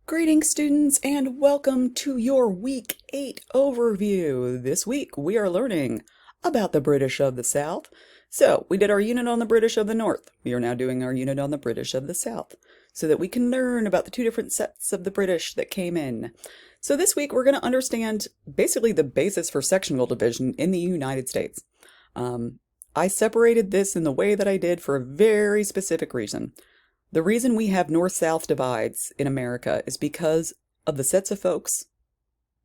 Greetings, students, and welcome to your Week 8 overview. This week, we are learning about the British of the South. So, we did our unit on the British of the North. We are now doing our unit on the British of the South, so that we can learn about the two different sets of the British that came in. So this week, we're going to understand basically the basis for sectional division in the United States. I separated this in the way that I did for a very specific reason. The reason we have north-south divides in America is because of the sets of folks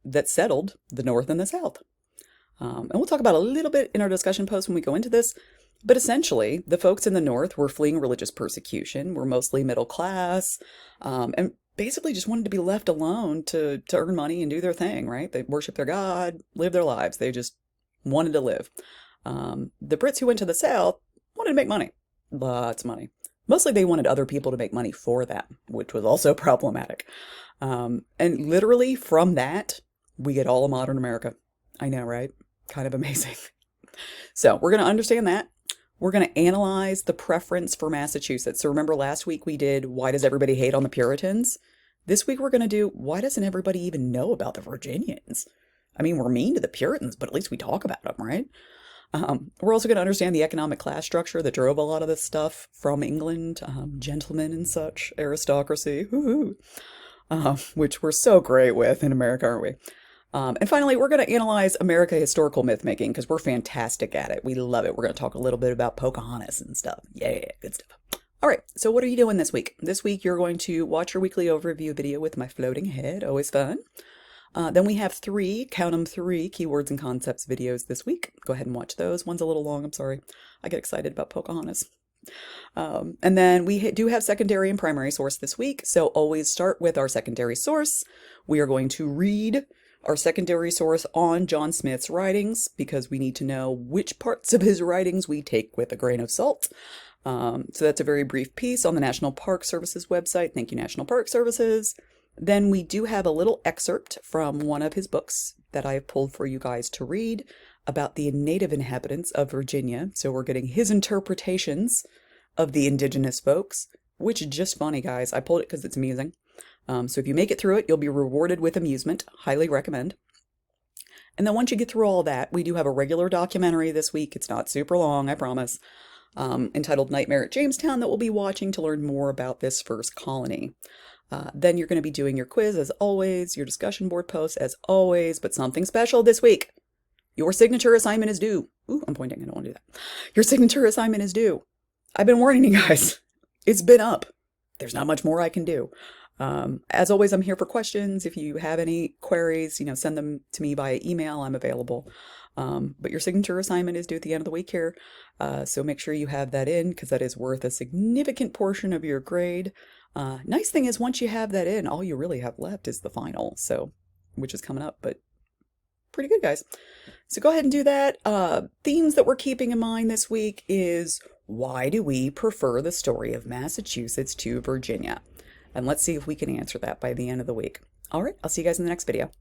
that settled the North and the South. And we'll talk about a little bit in our discussion post when we go into this, but essentially, the folks in the North were fleeing religious persecution, were mostly middle class, and basically just wanted to be left alone to earn money and do their thing, right? They worship their God, live their lives. They just wanted to live. The Brits who went to the South wanted to make money, lots of money. Mostly they wanted other people to make money for them, which was also problematic. And literally from that, we get all of modern America. I know, right? Kind of amazing. So we're going to understand that. We're going to analyze the preference for Massachusetts. So remember last week we did, why does everybody hate on the Puritans? This week we're going to do, why doesn't everybody even know about the Virginians? I mean, we're mean to the Puritans, but at least we talk about them, right? We're also going to understand the economic class structure that drove a lot of this stuff from England, gentlemen and such, aristocracy, which we're so great with in America, aren't we? And finally, we're going to analyze America historical myth making because we're fantastic at it. We love it. We're going to talk a little bit about Pocahontas and stuff. Yeah, good stuff. All right, so what are you doing this week? This week, you're going to watch your weekly overview video with my floating head. Always fun. Then we have count them, three keywords and concepts videos this week. Go ahead and watch those. One's a little long, I'm sorry. I get excited about Pocahontas. And then we do have secondary and primary source this week, so always start with our secondary source. We are going to read our secondary source on John Smith's writings because we need to know which parts of his writings we take with a grain of salt. So that's a very brief piece on the National Park Service's website. Thank you, National Park Services. Then we do have a little excerpt from one of his books that I have pulled for you guys to read about the native inhabitants of Virginia. So we're getting his interpretations of the indigenous folks, which is just funny, guys. I pulled it because it's amusing. So if you make it through it, you'll be rewarded with amusement. Highly recommend. And then once you get through all that, we do have a regular documentary this week. It's not super long, I promise, entitled Nightmare at Jamestown that we'll be watching to learn more about this first colony. Then you're going to be doing your quiz as always, your discussion board posts as always, but something special this week. Your signature assignment is due. Ooh, I'm pointing. I don't want to do that. Your signature assignment is due. I've been warning you guys. It's been up. There's not much more I can do. As always, I'm here for questions. If you have any queries, send them to me via email. I'm available. But your signature assignment is due at the end of the week here. So make sure you have that in because that is worth a significant portion of your grade. Nice thing is once you have that in, all you really have left is the final, so which is coming up, but pretty good, guys. So go ahead and do that. Themes that we're keeping in mind this week is why do we prefer the story of Massachusetts to Virginia? And let's see if we can answer that by the end of the week. All right, I'll see you guys in the next video.